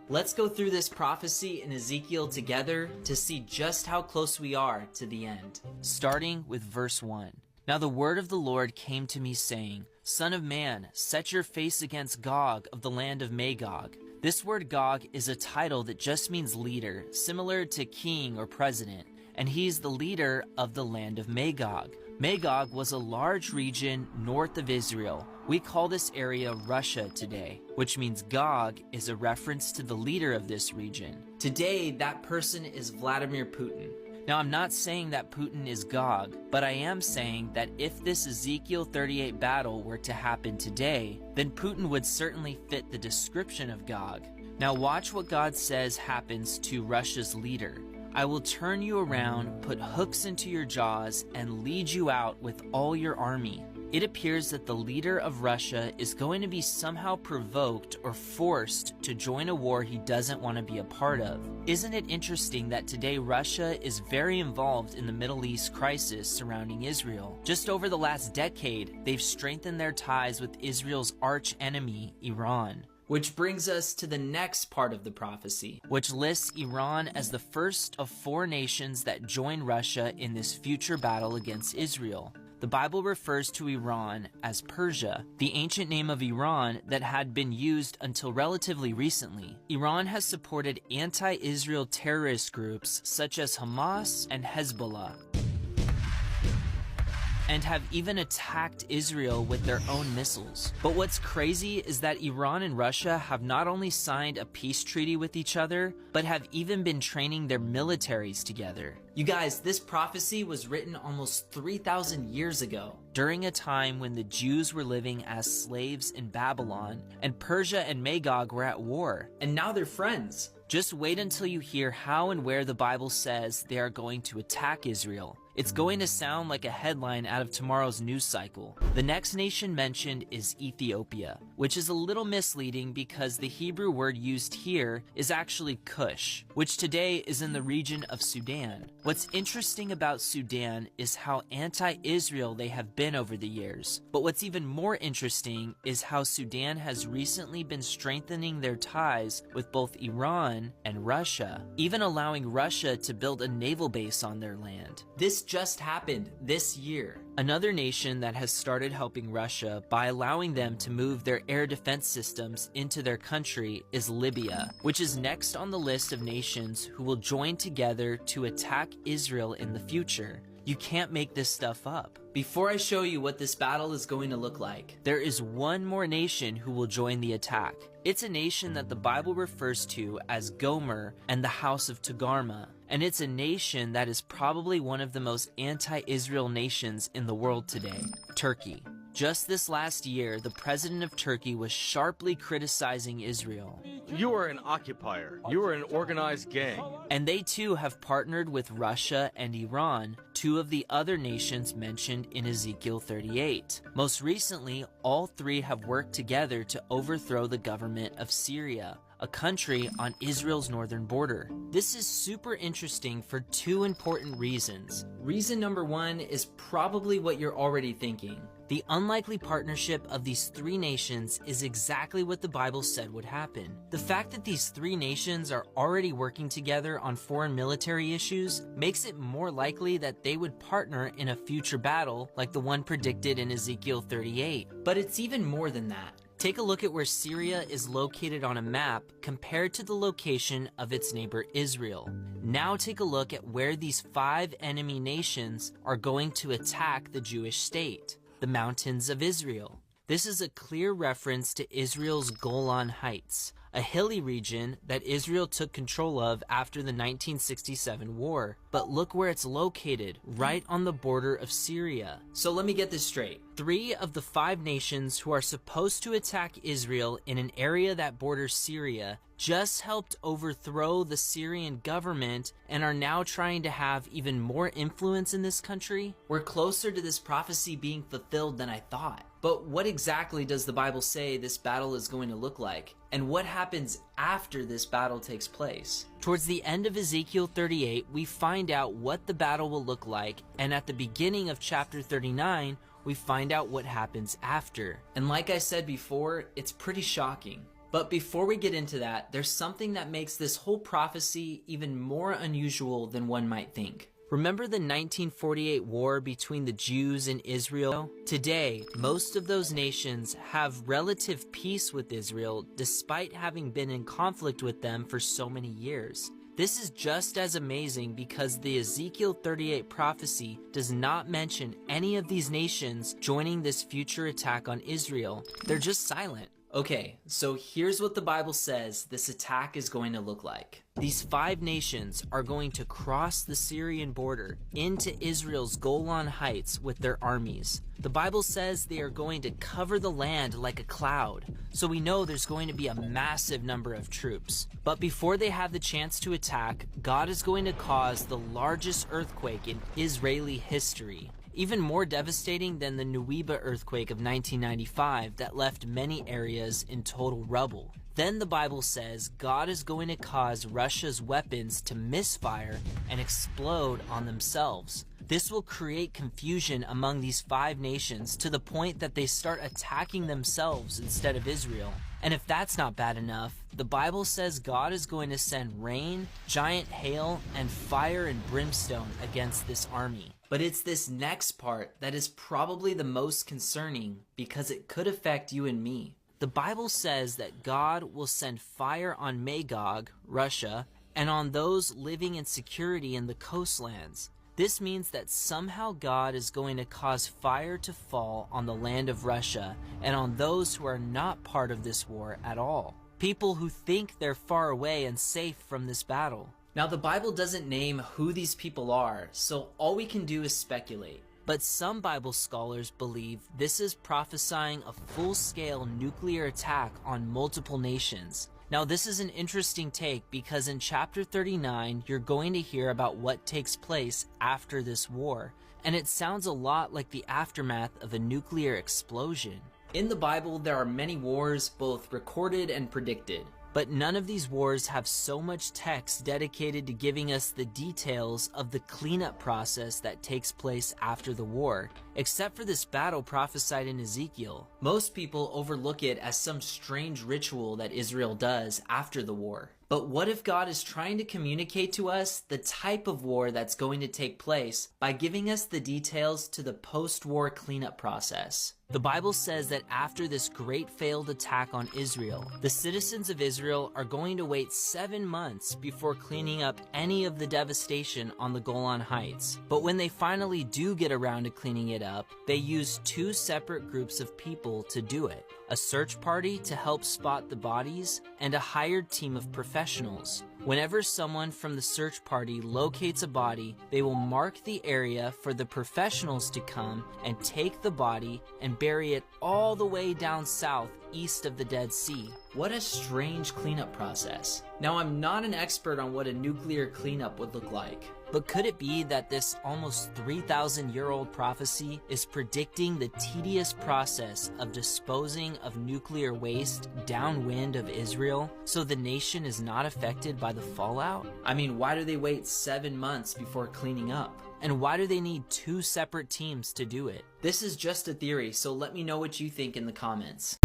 Let's go through this prophecy in Ezekiel together to see just how close we are to the end. Starting with verse 1. Now the word of the Lord came to me saying, Son of man, set your face against Gog of the land of Magog. This word Gog is a title that just means leader, similar to king or president, and he's the leader of the land of Magog. Magog was a large region north of Israel. We call this area Russia today, which means Gog is a reference to the leader of this region. Today, that person is Vladimir Putin. Now, I'm not saying that Putin is Gog, but I am saying that if this Ezekiel 38 battle were to happen today, then Putin would certainly fit the description of Gog. Now watch what God says happens to Russia's leader. I will turn you around, put hooks into your jaws, and lead you out with all your army. It appears that the leader of Russia is going to be somehow provoked or forced to join a war he doesn't want to be a part of. Isn't it interesting that today Russia is very involved in the Middle East crisis surrounding Israel? Just over the last decade, they've strengthened their ties with Israel's arch enemy, Iran. Which brings us to the next part of the prophecy, which lists Iran as the first of 4 nations that join Russia in this future battle against Israel. The Bible refers to Iran as Persia, the ancient name of Iran that had been used until relatively recently. Iran has supported anti-Israel terrorist groups such as Hamas and Hezbollah, and have even attacked Israel with their own missiles. But what's crazy is that Iran and Russia have not only signed a peace treaty with each other, but have even been training their militaries together. You guys, this prophecy was written almost 3,000 years ago, during a time when the Jews were living as slaves in Babylon, and Persia and Magog were at war. And now they're friends. Just wait until you hear how and where the Bible says they are going to attack Israel. It's going to sound like a headline out of tomorrow's news cycle. The next nation mentioned is Ethiopia, which is a little misleading because the Hebrew word used here is actually Cush, which today is in the region of Sudan. What's interesting about Sudan is how anti-Israel they have been over the years. But what's even more interesting is how Sudan has recently been strengthening their ties with both Iran and Russia, even allowing Russia to build a naval base on their land. This just happened this year. Another nation that has started helping Russia by allowing them to move their air defense systems into their country is Libya, which is next on the list of nations who will join together to attack Israel in the future. You can't make this stuff up. Before I show you what this battle is going to look like, there is one more nation who will join the attack. It's a nation that the Bible refers to as Gomer and the house of Togarmah, and it's a nation that is probably one of the most anti-Israel nations in the world today, Turkey. Just this last year, the president of Turkey was sharply criticizing Israel. You are an occupier. You are an organized gang. And they too have partnered with Russia and Iran, 2 of the other nations mentioned in Ezekiel 38. Most recently, all 3 have worked together to overthrow the government of Syria, a country on Israel's northern border. This is super interesting for 2 important reasons. Reason number 1 is probably what you're already thinking. The unlikely partnership of these 3 nations is exactly what the Bible said would happen. The fact that these 3 nations are already working together on foreign military issues makes it more likely that they would partner in a future battle like the one predicted in Ezekiel 38. But it's even more than that. Take a look at where Syria is located on a map compared to the location of its neighbor Israel. Now take a look at where these 5 enemy nations are going to attack the Jewish state, the mountains of Israel. This is a clear reference to Israel's Golan Heights, a hilly region that Israel took control of after the 1967 war. But look where it's located, right on the border of Syria. So let me get this straight. 3 of the 5 nations who are supposed to attack Israel in an area that borders Syria just helped overthrow the Syrian government and are now trying to have even more influence in this country? We're closer to this prophecy being fulfilled than I thought. But what exactly does the Bible say this battle is going to look like? And what happens after this battle takes place? Towards the end of Ezekiel 38, we find out what the battle will look like, and at the beginning of chapter 39, we find out what happens after. And like I said before, it's pretty shocking. But before we get into that, there's something that makes this whole prophecy even more unusual than one might think. Remember the 1948 war between the Jews and Israel? Today, most of those nations have relative peace with Israel despite having been in conflict with them for so many years. This is just as amazing because the Ezekiel 38 prophecy does not mention any of these nations joining this future attack on Israel. They're just silent. Okay, so here's what the Bible says this attack is going to look like. These 5 nations are going to cross the Syrian border into Israel's Golan Heights with their armies. The Bible says they are going to cover the land like a cloud, so we know there's going to be a massive number of troops. But before they have the chance to attack, God is going to cause the largest earthquake in Israeli history. Even more devastating than the Nuweiba earthquake of 1995 that left many areas in total rubble. Then the Bible says God is going to cause Russia's weapons to misfire and explode on themselves. This will create confusion among these 5 nations to the point that they start attacking themselves instead of Israel. And if that's not bad enough, the Bible says God is going to send rain, giant hail, and fire and brimstone against this army. But it's this next part that is probably the most concerning because it could affect you and me. The Bible says that God will send fire on Magog, Russia, and on those living in security in the coastlands. This means that somehow God is going to cause fire to fall on the land of Russia and on those who are not part of this war at all. People who think they're far away and safe from this battle. Now, the Bible doesn't name who these people are, so all we can do is speculate. But some Bible scholars believe this is prophesying a full-scale nuclear attack on multiple nations. Now, this is an interesting take because in chapter 39, you're going to hear about what takes place after this war, and it sounds a lot like the aftermath of a nuclear explosion. In the Bible, there are many wars, both recorded and predicted. But none of these wars have so much text dedicated to giving us the details of the cleanup process that takes place after the war, except for this battle prophesied in Ezekiel. Most people overlook it as some strange ritual that Israel does after the war. But what if God is trying to communicate to us the type of war that's going to take place by giving us the details to the post-war cleanup process? The Bible says that after this great failed attack on Israel, the citizens of Israel are going to wait 7 months before cleaning up any of the devastation on the Golan Heights. But when they finally do get around to cleaning it up, they use 2 separate groups of people to do it. A search party to help spot the bodies, and a hired team of professionals. Whenever someone from the search party locates a body, they will mark the area for the professionals to come and take the body and bury it all the way down south east of the Dead Sea. What a strange cleanup process. Now, I'm not an expert on what a nuclear cleanup would look like, but could it be that this almost 3,000-year-old prophecy is predicting the tedious process of disposing of nuclear waste downwind of Israel so the nation is not affected by the fallout? I mean, why do they wait 7 months before cleaning up? And why do they need 2 separate teams to do it? This is just a theory, so let me know what you think in the comments.